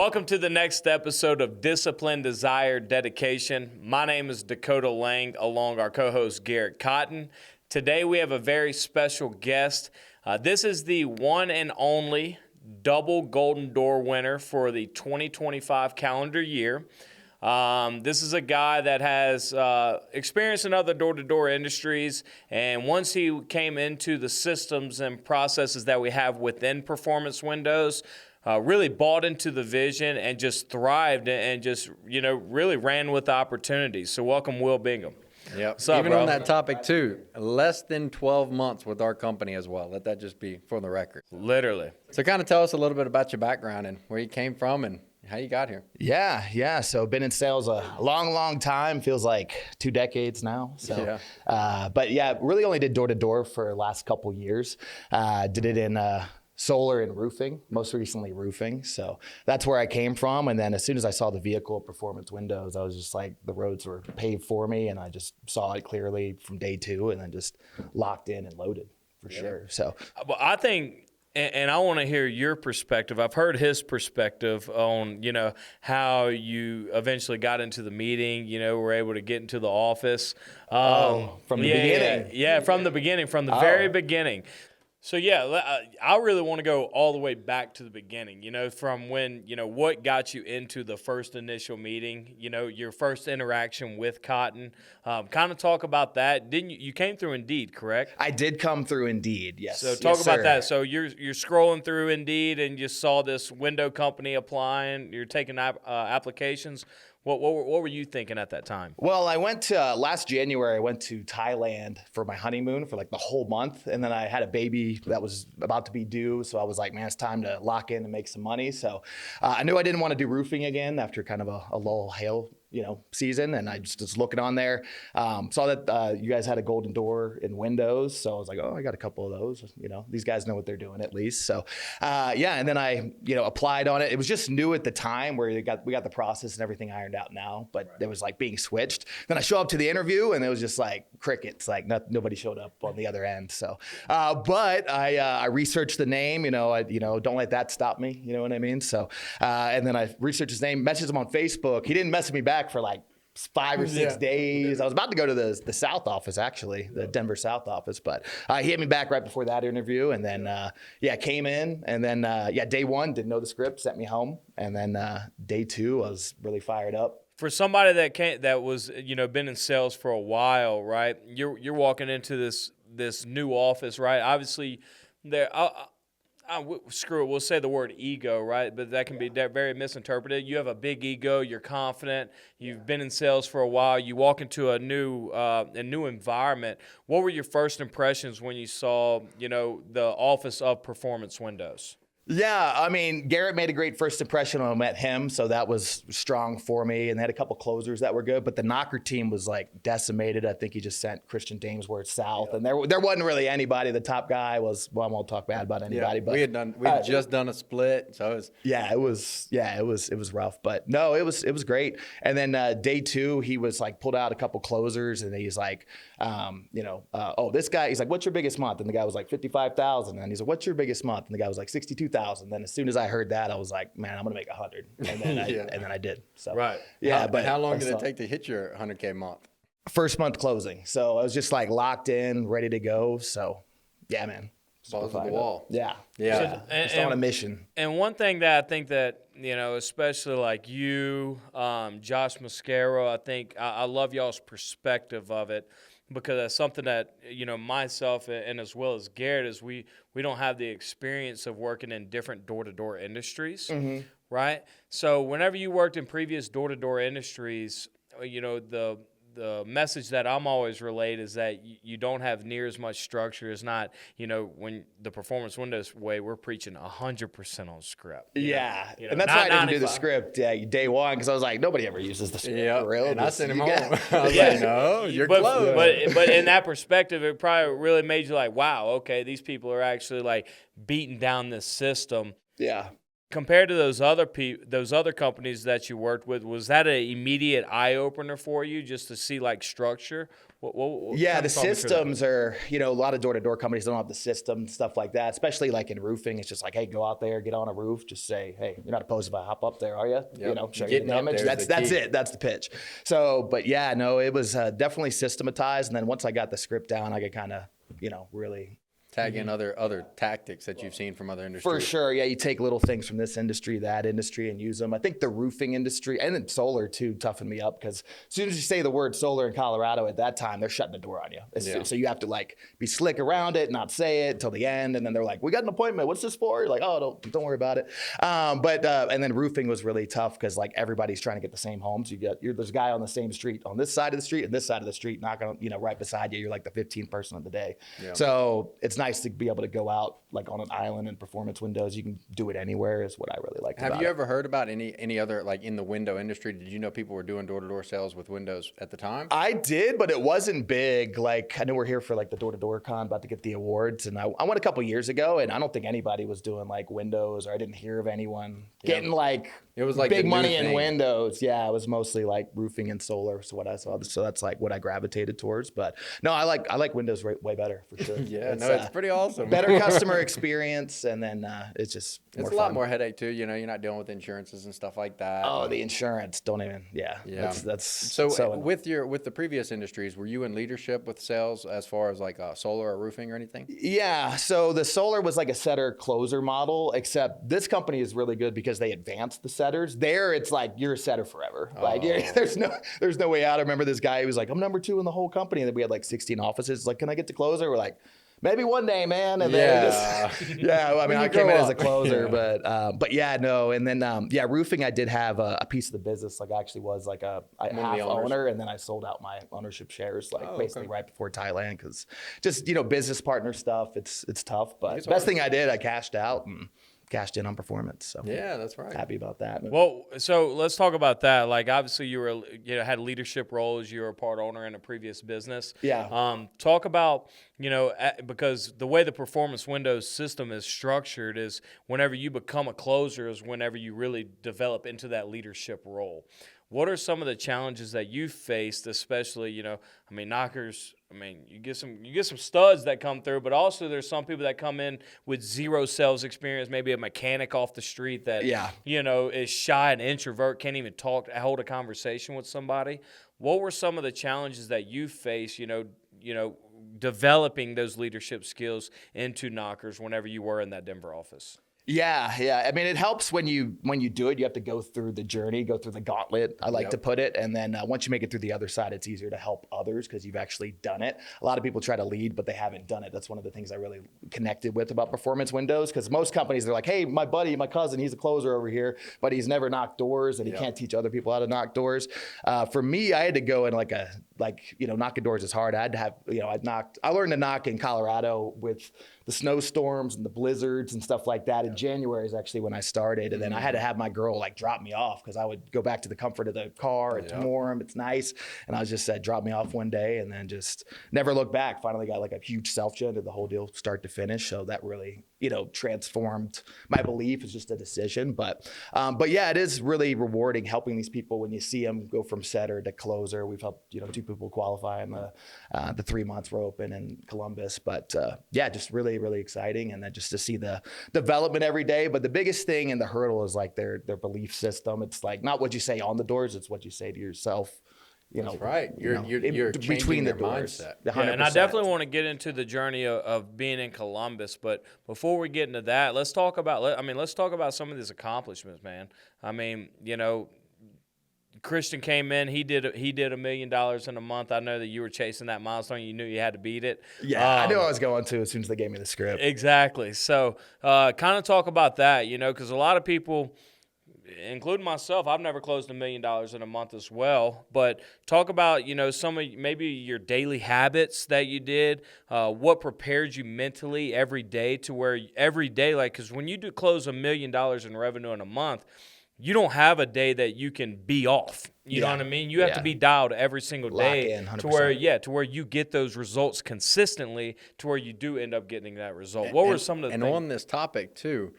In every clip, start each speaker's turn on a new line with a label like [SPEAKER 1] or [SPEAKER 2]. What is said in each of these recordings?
[SPEAKER 1] Welcome to the next episode of Discipline, Desire, Dedication. My name is Dakota Lang, along our co-host Garrett Cotton. Today we have a very special guest. This is the one and only double Golden Door winner for the 2025 calendar year. This is a guy that has experience in other door-to-door industries, and once he came into the systems and processes that we have within Performance Windows, really bought into the vision and just thrived and just, really ran with the opportunities. So welcome, Will Bingham.
[SPEAKER 2] Yep.
[SPEAKER 1] What's up,
[SPEAKER 2] Even
[SPEAKER 1] bro?
[SPEAKER 2] on that topic too, less than 12 months with our company as well. Let that just be for the record.
[SPEAKER 1] Literally.
[SPEAKER 2] So kind of tell us a little bit about your background and where you came from and how you got here.
[SPEAKER 3] Yeah. So been in sales a long time. Feels like 2 decades now. So, but yeah, really only did door to door for the last couple years. Did it in solar and roofing, most recently roofing. So that's where I came from. And then as soon as I saw the vehicle Performance Windows, I was just like, the roads were paved for me, and I just saw it clearly from day 2, and then just locked in and loaded for sure. So,
[SPEAKER 1] Well, I think, and I want to hear your perspective. I've heard his perspective on, how you eventually got into the meeting, were able to get into the office.
[SPEAKER 3] from the beginning.
[SPEAKER 1] Yeah, from the beginning, from the very beginning. So, I really want to go all the way back to the beginning, from when, what got you into the first initial meeting, your first interaction with Cotton. Kind of talk about that. Didn't you came through Indeed, correct?
[SPEAKER 3] I did come through Indeed, yes.
[SPEAKER 1] So talk
[SPEAKER 3] Yes,
[SPEAKER 1] about
[SPEAKER 3] sir.
[SPEAKER 1] that. So you're scrolling through Indeed and you saw this window company applying. You're taking applications. What were you thinking at that time?
[SPEAKER 3] Well, I went to last January. I went to Thailand for my honeymoon for like the whole month, and then I had a baby that was about to be due. So I was like, man, it's time to lock in and make some money. So I knew I didn't want to do roofing again after kind of a lull hail season, and I just was looking on there, saw that you guys had a Golden Door in Windows, so I was like, oh, I got a couple of those. These guys know what they're doing at least. So and then I applied on it. It was just new at the time where we got the process and everything ironed out now, but it was like being switched. Then I show up to the interview and it was just like crickets, like nobody showed up on the other end. So but I researched the name, don't let that stop me, you know what I mean? So and then I researched his name, messaged him on Facebook. He didn't message me back for like 5 or 6 days. I was about to go to the South office, actually, the Denver South office, but he hit me back right before that interview, and then came in, and then day 1 didn't know the script, sent me home, and then day 2 I was really fired up.
[SPEAKER 1] For somebody that was been in sales for a while, right? You're walking into this new office, right? Obviously, screw it, we'll say the word ego, right? But that can be very misinterpreted. You have a big ego, you're confident, you've been in sales for a while, you walk into a new environment. What were your first impressions when you saw, the office of Performance Windows?
[SPEAKER 3] Yeah, I mean, Garrett made a great first impression when I met him, so that was strong for me, and they had a couple closers that were good, but the knocker team was like decimated. I think he just sent Christian Damesworth south, and there wasn't really anybody. The top guy was, well, I won't talk bad about anybody, but
[SPEAKER 2] we had just done a split, so it
[SPEAKER 3] was rough, but no, it was great. And then day 2, he was like pulled out a couple closers, and he's like, this guy, he's like, what's your biggest month? And the guy was like 55,000, and he's like, what's your biggest month? And the guy was like 62,000. Then as soon as I heard that, I was like, man, I'm gonna make 100, and then and then I did. So
[SPEAKER 1] right,
[SPEAKER 3] but
[SPEAKER 2] how long did it take to hit your 100K month?
[SPEAKER 3] First month closing, so I was just like locked in, ready to go. So yeah, man,
[SPEAKER 2] balls to the wall.
[SPEAKER 3] Yeah.
[SPEAKER 1] So,
[SPEAKER 3] just on a mission.
[SPEAKER 1] And one thing that I think that especially like you, Josh Mascaro, I think I love y'all's perspective of it. Because that's something that, myself and as well as Garrett is we don't have the experience of working in different door-to-door industries, right? So whenever you worked in previous door-to-door industries, the message that I'm always relayed is that you don't have near as much structure. It's not, when the Performance Windows way, we're preaching 100% on script.
[SPEAKER 3] And that's why I didn't do the script day 1, because I was like, nobody ever uses the script for real.
[SPEAKER 2] And I sent him home. I was like, no, you're close.
[SPEAKER 1] But in that perspective, it probably really made you like, wow, okay, these people are actually like beating down this system.
[SPEAKER 3] Yeah.
[SPEAKER 1] compared to those other companies that you worked with, was that an immediate eye opener for you just to see like structure?
[SPEAKER 3] Yeah,
[SPEAKER 1] kind
[SPEAKER 3] the
[SPEAKER 1] of talk me through that.
[SPEAKER 3] systems are, a lot of door-to-door companies don't have the system, stuff like that, especially like in roofing. It's just like, hey, go out there, get on a roof, just say, hey, you're not opposed if I hop up there, are you? Show you the
[SPEAKER 2] Getting up
[SPEAKER 3] damage.
[SPEAKER 2] there is
[SPEAKER 3] That's
[SPEAKER 2] the key.
[SPEAKER 3] it. That's the pitch. So, but yeah, no, it was definitely systematized. And then once I got the script down, I could kind of, really
[SPEAKER 2] Tag in other tactics that you've seen from other industries.
[SPEAKER 3] For sure. Yeah, you take little things from this industry, that industry, and use them. I think the roofing industry and then solar too toughened me up because as soon as you say the word solar in Colorado at that time, they're shutting the door on you. So you have to like be slick around it, not say it till the end, and then they're like, "We got an appointment. What's this for?" You're like, "Oh, don't worry about it." And then roofing was really tough because like everybody's trying to get the same homes. There's a guy on the same street on this side of the street and this side of the street, not gonna right beside you. You're like the 15th person of the day. Yeah. So it's nice to be able to go out like on an island and performance windows. You can do it anywhere is what I really like.
[SPEAKER 2] Have you ever heard about any other, like in the window industry? Did you know people were doing door-to-door sales with windows at the time?
[SPEAKER 3] I did, but it wasn't big. Like I know we're here for like the door-to-door con, about to get the awards. And I went a couple years ago and I don't think anybody was doing like windows, or I didn't hear of anyone getting like,
[SPEAKER 2] it was like
[SPEAKER 3] big
[SPEAKER 2] the new
[SPEAKER 3] money in
[SPEAKER 2] thing.
[SPEAKER 3] Windows. Yeah, it was mostly like roofing and solar. So what I saw, so that's like what I gravitated towards. But no, I like Windows way better for sure.
[SPEAKER 2] It's pretty awesome.
[SPEAKER 3] Better customer experience, and then it's just
[SPEAKER 2] it's a lot more headache too. You're not dealing with insurances and stuff like that.
[SPEAKER 3] Oh, the insurance! Don't even. Yeah. That's
[SPEAKER 2] so with the previous industries, were you in leadership with sales as far as like solar or roofing or anything?
[SPEAKER 3] Yeah. So the solar was like a setter closer model, except this company is really good because they advanced the setters. There, it's like you're a setter forever. Like there's no way out. I remember this guy who was like, "I'm number 2 in the whole company," and then we had like 16 offices. Like, "Can I get to closer?" We're like, "Maybe one day, man." And then I mean, I came in as a closer, but yeah, no. And then roofing, I did have a piece of the business. Like I actually was like a half owner, and then I sold out my ownership shares basically right before Thailand because just business partner stuff. It's tough, but best thing I did, I cashed out and cashed in on performance. So
[SPEAKER 2] yeah, that's right.
[SPEAKER 3] Happy about that.
[SPEAKER 1] Well, so let's talk about that. Like obviously you were had leadership roles. You were a part owner in a previous business.
[SPEAKER 3] Yeah.
[SPEAKER 1] Talk about because the way the performance windows system is structured is whenever you become a closer is whenever you really develop into that leadership role. What are some of the challenges that you faced, especially, knockers? You get some studs that come through, but also there's some people that come in with zero sales experience, maybe a mechanic off the street that, is shy and introvert, can't even hold a conversation with somebody. What were some of the challenges that you faced, developing those leadership skills into knockers whenever you were in that Denver office?
[SPEAKER 3] Yeah. I mean, it helps when you do it. You have to go through the journey, go through the gauntlet, I like to put it. And then once you make it through the other side, it's easier to help others because you've actually done it. A lot of people try to lead, but they haven't done it. That's one of the things I really connected with about performance windows because most companies, they're like, "Hey, my buddy, my cousin, he's a closer over here, but he's never knocked doors and he can't teach other people how to knock doors." For me, I had to go in knocking doors is hard. I had to have, I learned to knock in Colorado with the snowstorms and the blizzards and stuff like that. In January is actually when I started. And then I had to have my girl drop me off because I would go back to the comfort of the car. It's warm, it's nice. And I was just said, drop me off one day and then just never look back. Finally got like a huge self-gen, did the whole deal start to finish. So that really, transformed my belief. It's just a decision. But yeah, it is really rewarding helping these people when you see them go from setter to closer. We've helped, 2 people qualify in the 3 months we're open in Columbus. But just really, really exciting. And then just to see the development every day. But the biggest thing in the hurdle is like their belief system. It's like not what you say on the doors, it's what you say to yourself.
[SPEAKER 2] That's right. You're
[SPEAKER 3] between
[SPEAKER 2] their
[SPEAKER 3] the doors.
[SPEAKER 2] mindset.
[SPEAKER 1] Yeah, and I definitely want to get into the journey of being in Columbus. But before we get into that, let's talk about some of these accomplishments, man. Christian came in. He did $1 million in a month. I know that you were chasing that milestone. You knew you had to beat it.
[SPEAKER 3] Yeah, I knew I was going to as soon as they gave me the script.
[SPEAKER 1] Exactly. So, kind of talk about that. Because a lot of people, including myself, I've never closed $1 million in a month as well. But talk about some of maybe your daily habits that you did. What prepared you mentally every day to where every day, because when you do close $1 million in revenue in a month, you don't have a day that you can be off. You know what I mean? You have to be dialed every single day to where you get those results consistently to where you do end up getting that result. What were some of the things?
[SPEAKER 2] On this topic too,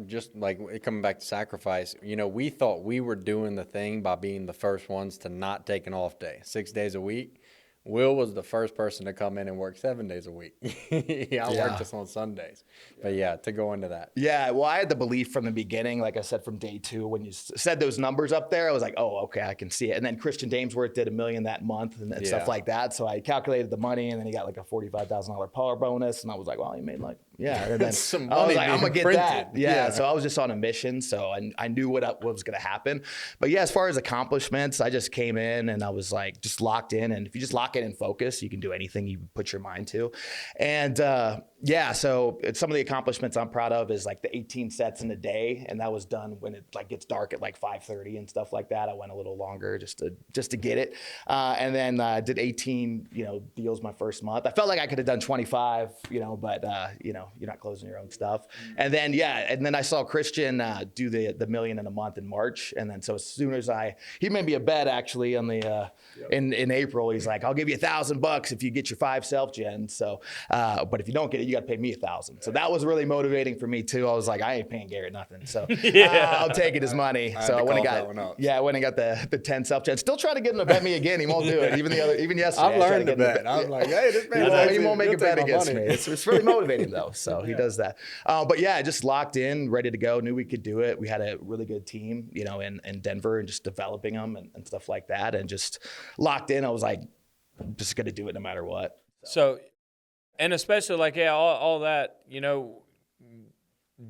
[SPEAKER 2] Just like coming back to sacrifice, we thought we were doing the thing by being the first ones to not take an off day, 6 days a week. Will was the first person to come in and work 7 days a week. He outworked us on Sundays. But yeah, to go into that.
[SPEAKER 3] Yeah, well, I had the belief from the beginning, like I said, from day two, when you said those numbers up there, I was like, oh, okay, I can see it. And then Christian Damesworth did $1 million that month and stuff like that. So I calculated the money, and then he got like a $45,000 power bonus, and I was like, well, he made like, yeah. And then
[SPEAKER 2] Some
[SPEAKER 3] I was
[SPEAKER 2] money
[SPEAKER 3] like, I'm gonna get
[SPEAKER 2] printed.
[SPEAKER 3] that. Yeah. So I was just on a mission, so I knew what was gonna happen. But yeah, as far as accomplishments, I just came in and I was like just locked in. And if you just lock in and focus, you can do anything you put your mind to. And yeah, so some of the accomplishments I'm proud of is like the 18 sets in a day, and that was done when it like gets dark at like 5:30 and stuff like that. I went a little longer just to get it, and then did 18 deals my first month. I felt like I could have done 25, but you're not closing your own stuff. And then I saw Christian do the $1 million in a month in March, and then so as soon as he made me a bet actually on the in April. He's like, I'll give you $1,000 if you get your 5 self gens. So, but if you don't get it, you got to pay me $1,000. So that was really motivating for me too. I was like, I ain't paying Garrett nothing. So I'll take it as money. So I went and got the 10 self gens. Still trying to get him to bet me again. He won't do it. Even yesterday.
[SPEAKER 2] I've learned to bet. I was like, hey, this
[SPEAKER 3] man he won't make a bet against me. It's really motivating though. So he does that. But yeah, just locked in, ready to go. Knew we could do it. We had a really good team, in Denver, and just developing them and stuff like that. And just locked in. I was like, I'm just going to do it no matter what.
[SPEAKER 1] So, and especially like, all that,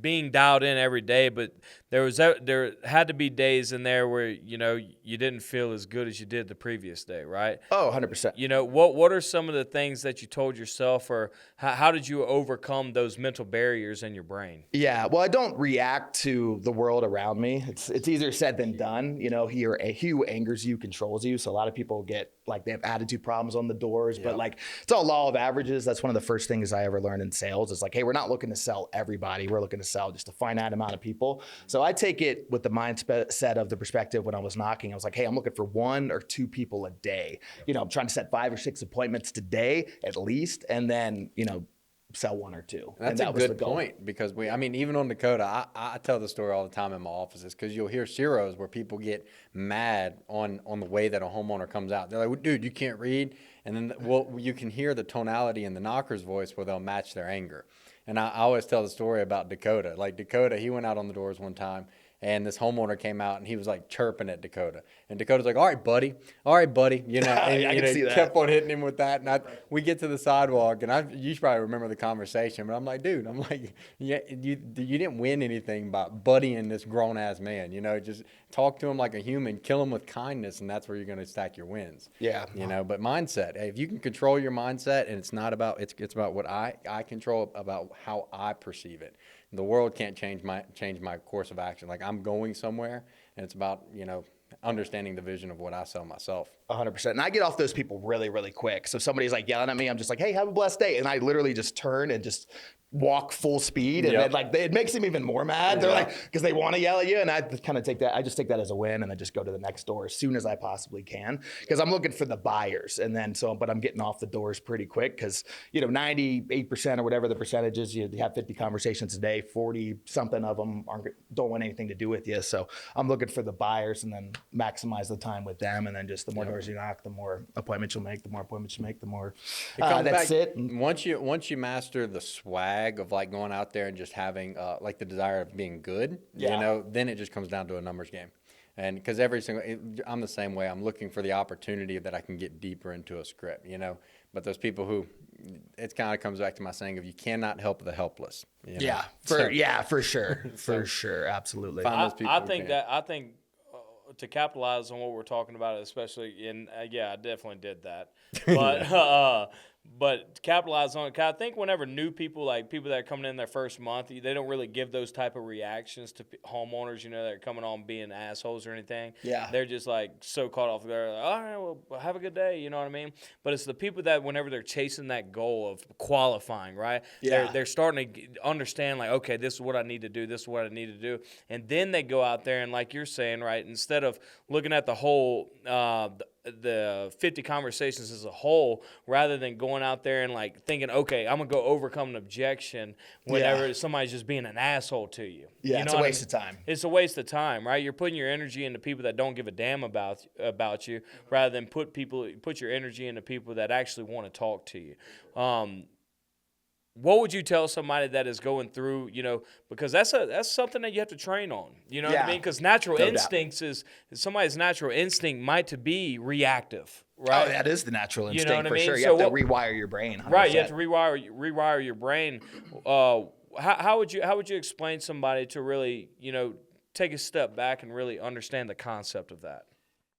[SPEAKER 1] being dialed in every day, but there had to be days in there where, you didn't feel as good as you did the previous day, right?
[SPEAKER 3] Oh, 100%.
[SPEAKER 1] What are some of the things that you told yourself, or how did you overcome those mental barriers in your brain?
[SPEAKER 3] Yeah, well, I don't react to the world around me. It's easier said than done. He who angers you controls you. So a lot of people get like they have attitude problems on the doors, but like it's all law of averages. That's one of the first things I ever learned in sales. It's like, hey, we're not looking to sell everybody. We're looking to sell just a finite amount of people. So I take it with the mindset of the perspective when I was knocking. I was like, hey, I'm looking for 1 or 2 people a day. I'm trying to set 5 or 6 appointments today at least, and then sell 1 or 2.
[SPEAKER 2] That's a good point, because even on Dakota, I tell the story all the time in my offices, because you'll hear CROs where people get mad on the way that a homeowner comes out. They're like, dude, you can't read. And then you can hear the tonality in the knocker's voice where they'll match their anger. And I always tell the story about Dakota. Like Dakota, he went out on the doors one time, and this homeowner came out and he was like chirping at Dakota. And Dakota's like, all right, buddy. And kept on hitting him with that. And we get to the sidewalk, and you should probably remember the conversation, but I'm like, dude, yeah, you didn't win anything by buddying this grown ass man. Just talk to him like a human, kill him with kindness, and that's where you're going to stack your wins.
[SPEAKER 3] Yeah.
[SPEAKER 2] But mindset, hey, if you can control your mindset, and it's not about, it's about what I control, about how I perceive it. The world can't change my course of action. Like, I'm going somewhere, and it's about, understanding the vision of what I sell myself.
[SPEAKER 3] 100%. And I get off those people really, really quick. So if somebody's like yelling at me, I'm just like, hey, have a blessed day. And I literally just turn and just walk full speed. And then it makes them even more mad. They're like, because they want to yell at you. And I kind of take that as a win, and I just go to the next door as soon as I possibly can, because I'm looking for the buyers. And then but I'm getting off the doors pretty quick, because 98% or whatever the percentage is, you have 50 conversations a day, 40 something of them don't want anything to do with you. So I'm looking for the buyers, and then maximize the time with them. And then just the more doors you knock, the more appointments you'll make, the more that's it.
[SPEAKER 2] Once you master the swag of like going out there and just having like the desire of being good, then it just comes down to a numbers game. And because I'm the same way. I'm looking for the opportunity that I can get deeper into a script, But those people who, it kind of comes back to my saying of, you cannot help the helpless.
[SPEAKER 3] For sure, absolutely.
[SPEAKER 1] I think to capitalize on what we're talking about, especially I definitely did that, but. But to capitalize on it, I think whenever new people, like people that are coming in their first month, they don't really give those type of reactions to homeowners, that are coming on being assholes or anything.
[SPEAKER 3] Yeah.
[SPEAKER 1] They're just like so caught off guard, like, all right, well, have a good day, you know what I mean? But it's the people that whenever they're chasing that goal of qualifying, right?
[SPEAKER 3] Yeah.
[SPEAKER 1] They're starting to understand, like, okay, this is what I need to do, this is what I need to do. And then they go out there and, like you're saying, right, instead of looking at the whole the 50 conversations as a whole, rather than going out there and like thinking, okay, I'm gonna go overcome an objection whenever somebody's just being an asshole to you.
[SPEAKER 3] Yeah,
[SPEAKER 1] you know
[SPEAKER 3] it's a waste of time.
[SPEAKER 1] It's a waste of time, right? You're putting your energy into people that don't give a damn about you, rather than put your energy into people that actually want to talk to you. What would you tell somebody that is going through, because that's something that you have to train on, you know what I mean? Because somebody's natural instinct might to be reactive, right?
[SPEAKER 3] Oh, that is the natural instinct,
[SPEAKER 1] know what I mean?
[SPEAKER 3] sure. You
[SPEAKER 1] So
[SPEAKER 3] have to rewire your brain. 100%.
[SPEAKER 1] Right, you have to rewire your brain. How would you explain somebody to really, take a step back and really understand the concept of that?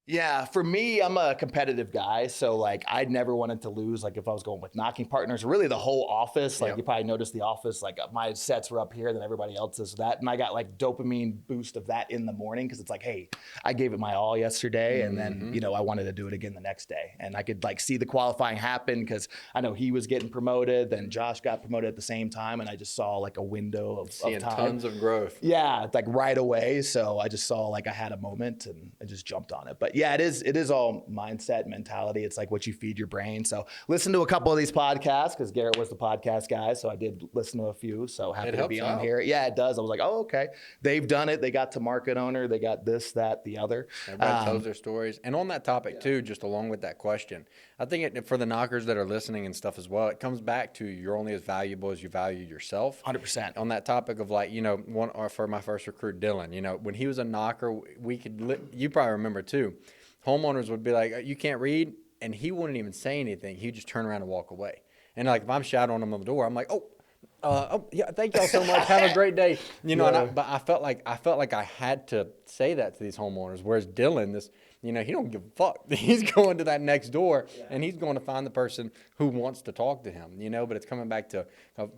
[SPEAKER 3] Yeah, for me, I'm a competitive guy, so like I never wanted to lose. Like if I was going with knocking partners, really the whole office. Like you probably noticed the office. Like my sets were up here, then everybody else's that, and I got like dopamine boost of that in the morning because it's like, hey, I gave it my all yesterday, and then I wanted to do it again the next day, and I could like see the qualifying happen because I know he was getting promoted, then Josh got promoted at the same time, and I just saw like a window of
[SPEAKER 2] seeing
[SPEAKER 3] time.
[SPEAKER 2] tons of growth.
[SPEAKER 3] Yeah, like right away. So I just saw like I had a moment and I just jumped on it. But yeah, it is all mindset, mentality. It's like what you feed your brain. So listen to a couple of these podcasts because Garrett was the podcast guy. So I did listen to a few. So happy to be on here. Yeah, it does. I was like, oh, okay. They've done it. They got to market owner. They got this, that, the other.
[SPEAKER 2] Everybody tells their stories. And on that topic too, just along with that question, I think for the knockers that are listening and stuff as well, it comes back to you're only as valuable as you value yourself.
[SPEAKER 3] 100%.
[SPEAKER 2] On that topic of like, for my first recruit, Dylan, when he was a knocker, you probably remember too, homeowners would be like, you can't read, and he wouldn't even say anything. He'd just turn around and walk away. And like if I'm shouting on him on the door, I'm like, yeah, thank y'all so much. Have a great day. But I felt like I had to say that to these homeowners. Whereas Dylan, he don't give a fuck. He's going to that next door, and he's going to find the person who wants to talk to him, But it's coming back to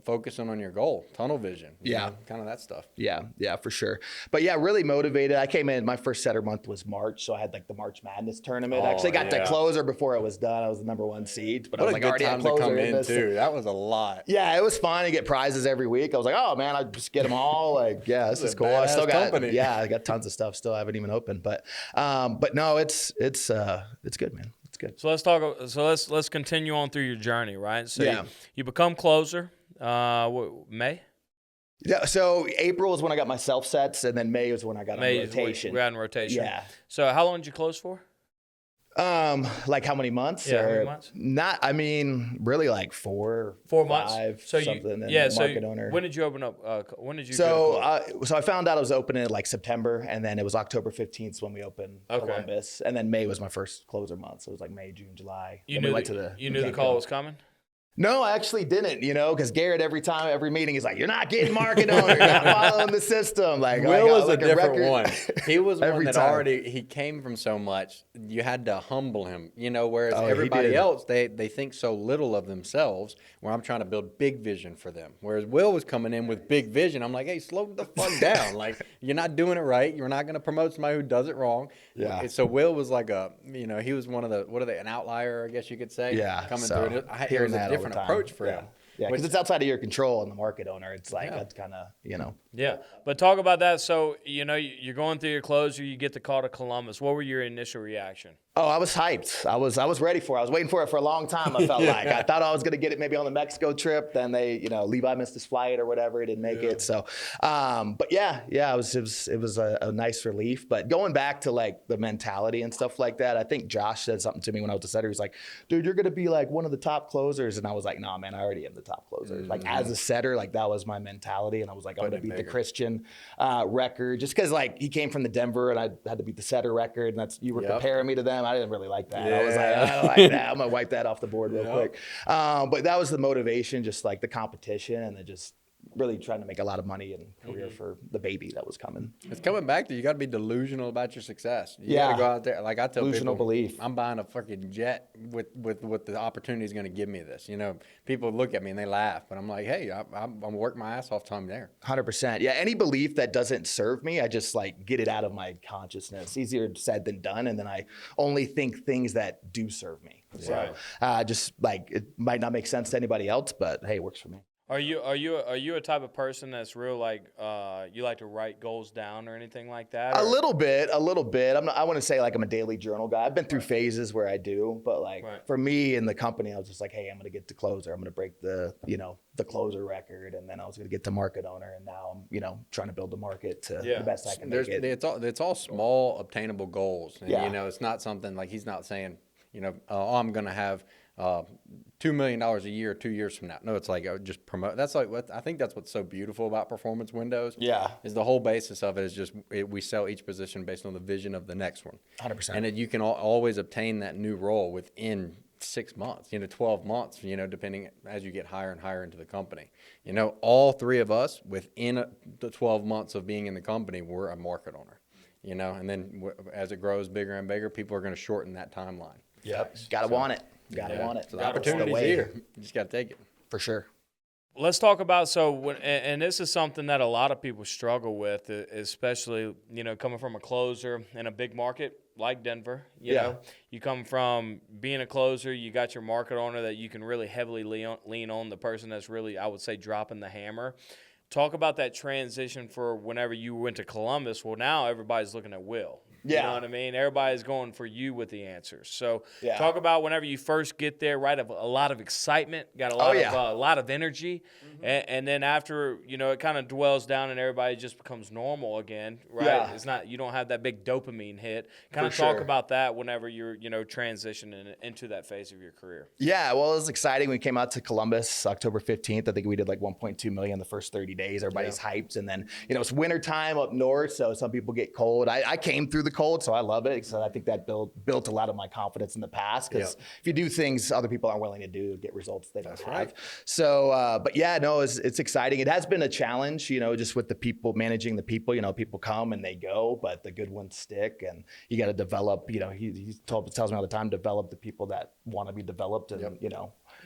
[SPEAKER 2] focusing on your goal, tunnel vision. Kind of that stuff.
[SPEAKER 3] Yeah, for sure. But yeah, really motivated. I came in, my first setter month was March, so I had like the March Madness tournament. Actually got the closer before it was done. I was the number 1 seed, but I was like already a closer to come in
[SPEAKER 2] too. That was a lot.
[SPEAKER 3] Yeah, it was fun to get prizes every week. I was like, oh man, I just get them all. Like, yeah, this is cool. I still got company. I got tons of stuff still I haven't even opened, but no, it's good, man. It's good.
[SPEAKER 1] So let's talk. So let's continue on through your journey, right? So you become closer. May.
[SPEAKER 3] Yeah. So April is when I got my self sets, and then May is when I got on rotation.
[SPEAKER 1] We got in rotation.
[SPEAKER 3] Yeah.
[SPEAKER 1] So how long did you close for?
[SPEAKER 3] Like how many months?
[SPEAKER 1] Yeah, how many months?
[SPEAKER 3] Not. I mean, really like 4
[SPEAKER 1] months.
[SPEAKER 3] 5,
[SPEAKER 1] So
[SPEAKER 3] something.
[SPEAKER 1] market
[SPEAKER 3] owner.
[SPEAKER 1] When did you open up? When did you?
[SPEAKER 3] So I found out I was opening like September, and then it was October 15th when we opened Columbus, and then May was my first closer month. So it was like May, June, July.
[SPEAKER 1] You knew the call was coming?
[SPEAKER 3] No, I actually didn't, because Garrett, every meeting, he's like, you're not getting market owner, you're not following the system. Like
[SPEAKER 2] Will was a different one. He was one that
[SPEAKER 3] time.
[SPEAKER 2] he came from so much, you had to humble him, whereas everybody else, they think so little of themselves, where I'm trying to build big vision for them. Whereas Will was coming in with big vision. I'm like, hey, slow the fuck down. Like, you're not doing it right. You're not going to promote somebody who does it wrong.
[SPEAKER 3] Yeah.
[SPEAKER 2] So Will was like he was one of an outlier, I guess you could say.
[SPEAKER 3] Yeah.
[SPEAKER 2] Coming through it. It was a different approach for him.
[SPEAKER 3] Yeah, because it's outside of your control and the market owner. It's like that's kind of
[SPEAKER 1] Yeah, but talk about that. So you're going through your closer, you get the call to Columbus. What were your initial reaction?
[SPEAKER 3] Oh, I was hyped. I was ready for it. I was waiting for it for a long time. I felt like I thought I was gonna get it maybe on the Mexico trip. Then they, Levi missed his flight or whatever. He didn't make it. So, but it was a nice relief. But going back to like the mentality and stuff like that, I think Josh said something to me when I was a setter. He's like, "Dude, you're gonna be like one of the top closers," and I was like, "No, man, I already am the top closer." Like as a setter, like that was my mentality, and I was like, "I'm gonna beat the Christian record," just because like he came from the Denver, and I had to beat the setter record, and you were comparing me to them. I didn't really like that. I was like, I don't like that. I'm gonna wipe that off the board real quick. But that was the motivation, just like the competition, and then just really trying to make a lot of money and career for the baby that was coming.
[SPEAKER 2] It's coming back to you got to be delusional about your success. You got to go out there. Like I tell
[SPEAKER 3] delusional
[SPEAKER 2] people,
[SPEAKER 3] belief.
[SPEAKER 2] I'm buying a fucking jet with what the opportunity is going to give me this. People look at me and they laugh, but I'm like, hey, I'm working my ass off till I'm there.
[SPEAKER 3] 100%. Yeah, any belief that doesn't serve me, I just like get it out of my consciousness. Easier said than done, and then I only think things that do serve me. So just like it might not make sense to anybody else, but hey, it works for me.
[SPEAKER 1] Are you a type of person that's real like you like to write goals down or anything like that?
[SPEAKER 3] A little bit. I wouldn't say like I'm a daily journal guy. I've been through phases where I do, but like for me in the company, I was just like, hey, I'm going to get to closer. I'm going to break the closer record, and then I was going to get to market owner, and now I'm trying to build the market to the best I can make it.
[SPEAKER 2] It's all small obtainable goals, and it's not something like he's not saying I'm going to have $2 million a year 2 years from now. No, it's like just promote. That's like I think that's what's so beautiful about performance windows.
[SPEAKER 3] Yeah,
[SPEAKER 2] is the whole basis of it is just we sell each position based on the vision of the next one.
[SPEAKER 3] 100%.
[SPEAKER 2] And you can always obtain that new role within 6 months, 12 months, depending as you get higher and higher into the company. All three of us within the 12 months of being in the company, we're a market owner. And then as it grows bigger and bigger, people are going to shorten that timeline.
[SPEAKER 3] Yep, gotta want it. Gotta want it.
[SPEAKER 2] So the opportunity's here. You just got to take it.
[SPEAKER 3] For sure.
[SPEAKER 1] Let's talk about and this is something that a lot of people struggle with, especially coming from a closer in a big market like Denver. You know, you come from being a closer, you got your market owner that you can really heavily lean on, the person that's really, I would say, dropping the hammer. Talk about that transition for whenever you went to Columbus. Well, now everybody's looking at Will. You know what I mean? Everybody's going for you with the answers. So talk about whenever you first get there, right? A lot of excitement, got a lot of energy, and then after it kind of dwells down and everybody just becomes normal again, right? Yeah. It's not, you don't have that big dopamine hit. Kind of talk about that whenever you're transitioning into that phase of your career.
[SPEAKER 3] Yeah, well, it was exciting. We came out to Columbus October 15th. I think we did like 1.2 million the first 30 days. Everybody's hyped, and then it's winter time up north, so some people get cold. I came through the cold, so I love it. So I think that built a lot of my confidence in the past, because if you do things other people aren't willing to do, get results they don't have. So, but yeah, no, it's exciting. It has been a challenge, just with the people, managing the people. People come and they go, but the good ones stick, and you got to develop. He tells me all the time, develop the people that want to be developed, and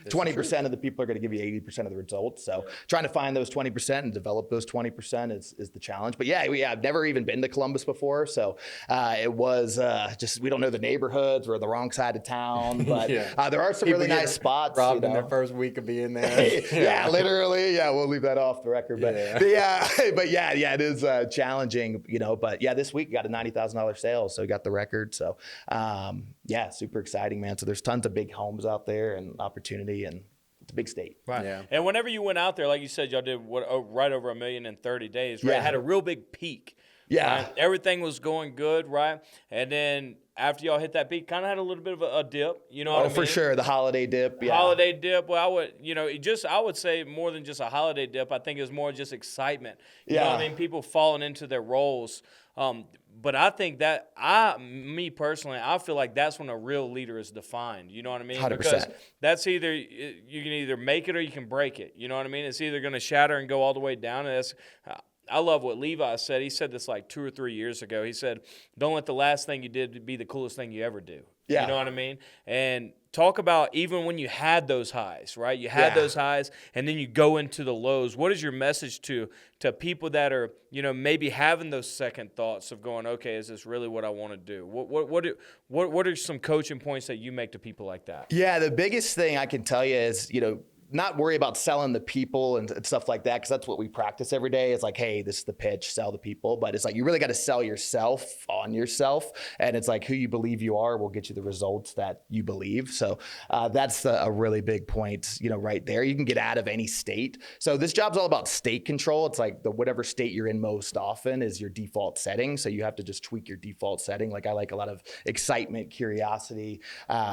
[SPEAKER 3] 20% of the people are going to give you 80% of the results. So trying to find those 20% and develop those 20% is the challenge. But I've never even been to Columbus before, so it was just, we don't know the neighborhoods. We're the wrong side of town, but there are some people really nice spots.
[SPEAKER 2] Robbed in their first week of being there.
[SPEAKER 3] Literally. Yeah, we'll leave that off the record. But it is challenging. But this week we got a $90,000 sale, so we got the record. So super exciting, man. So there's tons of big homes out there and opportunity, and it's a big state.
[SPEAKER 1] Right. Yeah. And whenever you went out there, like you said, y'all did right over $1 million in 30 days. Right. Yeah. Had a real big peak. Yeah. Right? Everything was going good, right? And then after y'all hit that peak, kind of had a little bit of a dip, what I mean?
[SPEAKER 3] For sure, the holiday dip. Yeah.
[SPEAKER 1] Holiday dip. Well, I would say more than just a holiday dip. I think it's more just excitement. You know what I mean? People falling into their roles. But I think that me personally, I feel like that's when a real leader is defined. You know what I mean?
[SPEAKER 3] 100%.
[SPEAKER 1] Because that's you can either make it or you can break it. You know what I mean? It's either going to shatter and go all the way down. And I love what Levi said. He said this like 2 or 3 years ago. He said, don't let the last thing you did be the coolest thing you ever do. Yeah. You know what I mean? And talk about even when you had those highs, right? You had those highs, and then you go into the lows. What is your message to people that are, maybe having those second thoughts of going, okay, is this really what I want to do? What are some coaching points that you make to people like that?
[SPEAKER 3] Yeah, the biggest thing I can tell you is, not worry about selling the people and stuff like that, because that's what we practice every day. It's like, hey, this is the pitch, sell the people. But it's like, you really got to sell yourself on yourself. And it's like, who you believe you are will get you the results that you believe. So that's a really big point, right there. You can get out of any state. So this job's all about state control. It's like whatever state you're in most often is your default setting. So you have to just tweak your default setting. Like I like a lot of excitement, curiosity,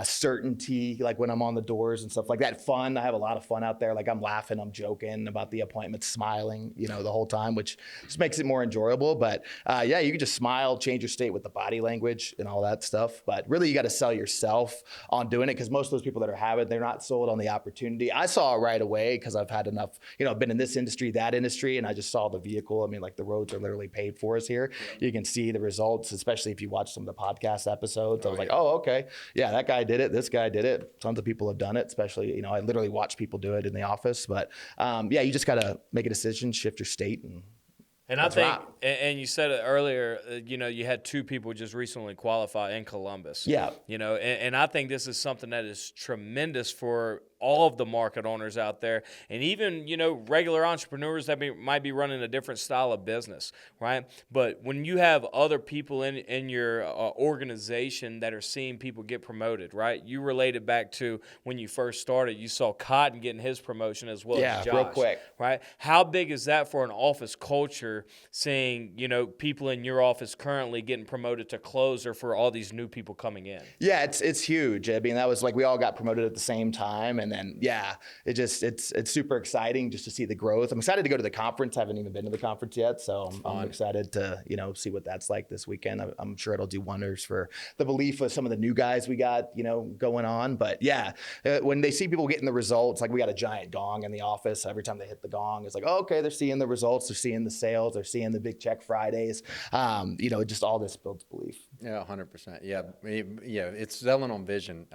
[SPEAKER 3] certainty, like when I'm on the doors and stuff like that. Fun. I have a lot of fun out there. Like I'm laughing, I'm joking about the appointment, smiling, the whole time, which just makes it more enjoyable. But you can just smile, change your state with the body language and all that stuff. But really, you got to sell yourself on doing it, because most of those people that are having it, they're not sold on the opportunity. I saw it right away because I've had enough, I've been in this industry, that industry, and I just saw the vehicle. I mean, like the roads are literally paid for us here. You can see the results, especially if you watch some of the podcast episodes. I was like, oh, okay. Yeah, that guy did it. This guy did it. Tons of people have done it, especially, I literally watch people do it in the office. But you just got to make a decision, shift your state, and
[SPEAKER 1] I think, and you said it earlier, you had 2 people just recently qualify in Columbus. Yeah. And I think this is something that is tremendous for all of the market owners out there, and even, regular entrepreneurs that might be running a different style of business, right? But when you have other people in your organization that are seeing people get promoted, right? You related back to when you first started, you saw Cotton getting his promotion as well as Josh,
[SPEAKER 3] real quick.
[SPEAKER 1] right? How big is that for an office culture, seeing, people in your office currently getting promoted to closer for all these new people coming in?
[SPEAKER 3] Yeah, it's huge. I mean, that was like we all got promoted at the same time, and then it's super exciting just to see the growth. I'm excited to go to the conference. I haven't even been to the conference yet, so I'm excited to see what that's like this weekend. I'm sure it'll do wonders for the belief of some of the new guys we got going on. But yeah, when they see people getting the results, like we got a giant gong in the office. Every time they hit the gong, it's like, oh, okay, they're seeing the results, they're seeing the sales, they're seeing the big check Fridays. Just all this builds belief.
[SPEAKER 2] Yeah, 100%. Yeah, it's selling on vision.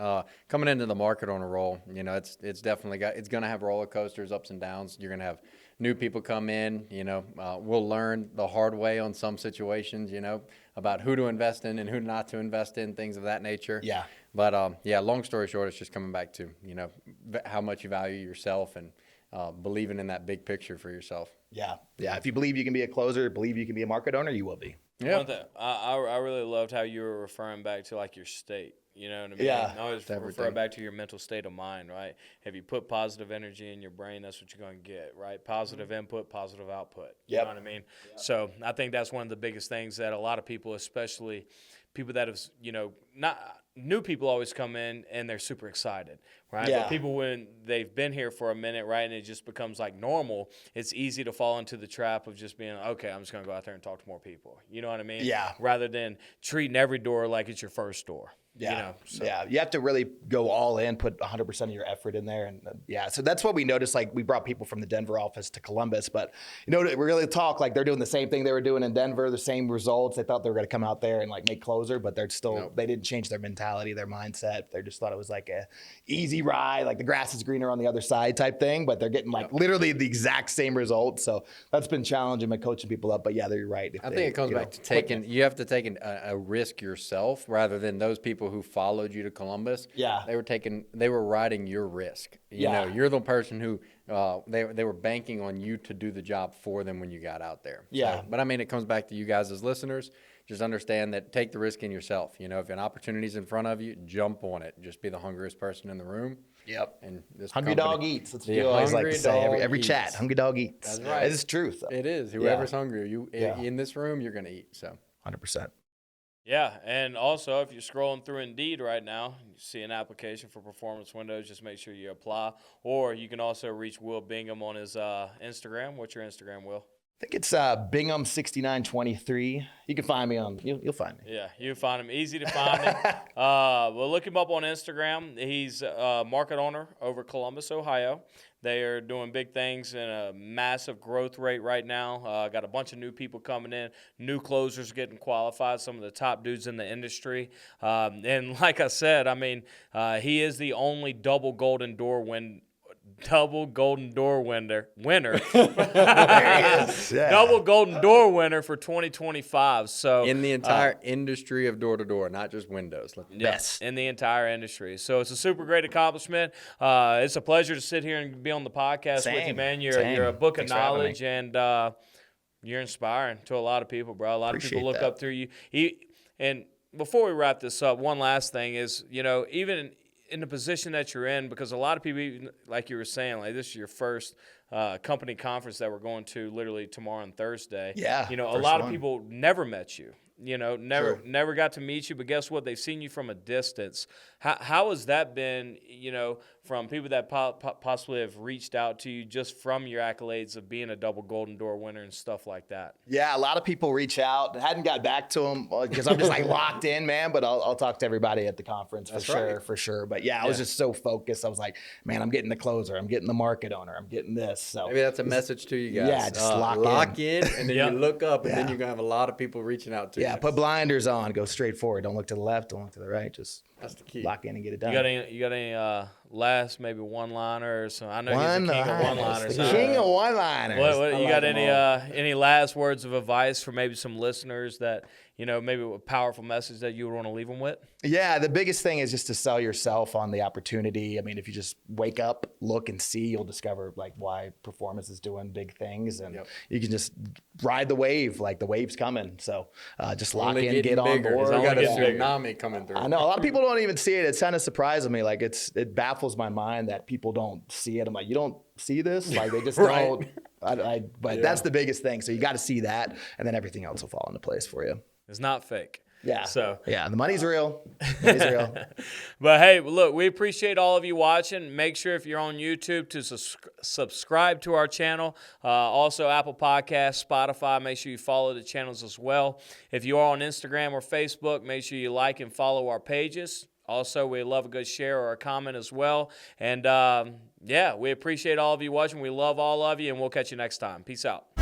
[SPEAKER 2] Coming into the market on a roll, it's definitely it's going to have roller coasters, ups and downs. You're going to have new people come in. We'll learn the hard way on some situations. About who to invest in and who not to invest in, things of that nature.
[SPEAKER 3] Yeah.
[SPEAKER 2] But long story short, it's just coming back to how much you value yourself and believing in that big picture for yourself.
[SPEAKER 3] Yeah. If you believe you can be a closer, believe you can be a market owner, you will be.
[SPEAKER 1] Yeah. I really loved how you were referring back to like your state. You know what I mean?
[SPEAKER 3] Yeah.
[SPEAKER 1] I always refer back to your mental state of mind, right? If you put positive energy in your brain, that's what you're going to get, right? Positive input, positive output. You know what I mean? Yep. So I think that's one of the biggest things that a lot of people, especially people that have, not new people always come in and they're super excited, right?
[SPEAKER 3] Yeah.
[SPEAKER 1] But people, when they've been here for a minute, right, and it just becomes like normal, it's easy to fall into the trap of just being, okay, I'm just going to go out there and talk to more people. You know what I mean?
[SPEAKER 3] Yeah.
[SPEAKER 1] Rather than treating every door like it's your first door.
[SPEAKER 3] Yeah. Yeah. You have to really go all in, put 100% of your effort in there. And so that's what we noticed. Like we brought people from the Denver office to Columbus, but we really talk like they're doing the same thing they were doing in Denver, the same results. They thought they were going to come out there and like make closer, but they're still, they didn't change their mentality, their mindset. They just thought it was like a easy ride, like the grass is greener on the other side type thing, but they're getting like literally the exact same results. So that's been challenging by coaching people up, but yeah, you're right.
[SPEAKER 2] I think it comes back to you have to take a risk yourself rather than those people who followed you to Columbus.
[SPEAKER 3] Yeah.
[SPEAKER 2] They were riding your risk. You're the person who they were banking on you to do the job for them when you got out there.
[SPEAKER 3] Yeah.
[SPEAKER 2] So, but I mean, it comes back to you guys as listeners. Just understand that take the risk in yourself. If an opportunity's in front of you, jump on it. Just be the hungriest person in the room.
[SPEAKER 3] Yep.
[SPEAKER 2] And this
[SPEAKER 3] hungry dog eats. That's what you always like to say. Every chat, hungry dog eats.
[SPEAKER 2] That's right.
[SPEAKER 3] It's truth.
[SPEAKER 2] It is. Whoever's hungry, in this room, you're going to eat. So
[SPEAKER 3] 100%.
[SPEAKER 1] Yeah, and also if you're scrolling through Indeed right now, you see an application for Performance Windows, just make sure you apply. Or you can also reach Will Bingham on his Instagram. What's your Instagram, Will?
[SPEAKER 3] I think it's Bingham6923. You can find me you'll find me.
[SPEAKER 1] Yeah, you find him. Easy to find him. Well, look him up on Instagram. He's a market owner over Columbus, Ohio. They are doing big things in a massive growth rate right now. Got a bunch of new people coming in, new closers getting qualified, some of the top dudes in the industry. And like I said, I mean, he is the only double golden door winner. Double golden door winner.
[SPEAKER 3] There he is. Yeah.
[SPEAKER 1] Double golden door winner for 2025. So
[SPEAKER 2] in the entire industry of door to door, not just windows.
[SPEAKER 1] Yes, in the entire industry. So it's a super great accomplishment. It's a pleasure to sit here and be on the podcast with you, man. You're a book of knowledge, and you're inspiring to a lot of people, bro. A lot of people look up through you. And before we wrap this up, one last thing is, even in the position that you're in, because a lot of people, like you were saying, like this is your first company conference that we're going to literally tomorrow and Thursday.
[SPEAKER 3] Yeah.
[SPEAKER 1] A lot of people never met you. Never got to meet you, but guess what? They've seen you from a distance. How has that been, from people that possibly have reached out to you just from your accolades of being a double golden door winner and stuff like that?
[SPEAKER 3] Yeah, a lot of people reach out. I hadn't got back to them because I'm just like locked in, man, but I'll talk to everybody at the conference for sure. But I was just so focused. I was like, man, I'm getting the closer. I'm getting the market owner. I'm getting this. So
[SPEAKER 2] maybe that's a message to you guys.
[SPEAKER 3] Yeah, just
[SPEAKER 2] lock in, and then you look up, and then you're going to have a lot of people reaching out to you.
[SPEAKER 3] Yeah, put blinders on. Go straight forward. Don't look to the left. Don't look to the right. Just
[SPEAKER 2] that's the key.
[SPEAKER 3] Lock in and get it done.
[SPEAKER 1] You got any last maybe one-liner or something? I know he's the king of one-liners.
[SPEAKER 3] The king of one-liners.
[SPEAKER 1] You got any last words of advice for maybe some listeners that, maybe a powerful message that you would want to leave them with?
[SPEAKER 3] Yeah, the biggest thing is just to sell yourself on the opportunity. I mean, if you just wake up, look and see, you'll discover like why performance is doing big things, and you can just ride the wave, like the wave's coming. So just lock in, get on board.
[SPEAKER 2] We got a tsunami coming through.
[SPEAKER 3] I know a lot of people don't even see it. It's kind of surprising me. Like it baffles my mind that people don't see it. I'm like, you don't see this? Like they just don't. But that's the biggest thing. So you got to see that, and then everything else will fall into place for you.
[SPEAKER 1] It's not fake.
[SPEAKER 3] Yeah.
[SPEAKER 1] So
[SPEAKER 3] yeah, the money's real. Money's real.
[SPEAKER 1] But hey, look, we appreciate all of you watching. Make sure if you're on YouTube to subscribe to our channel. Also, Apple Podcasts, Spotify. Make sure you follow the channels as well. If you are on Instagram or Facebook, make sure you like and follow our pages. Also, we love a good share or a comment as well. And we appreciate all of you watching. We love all of you, and we'll catch you next time. Peace out.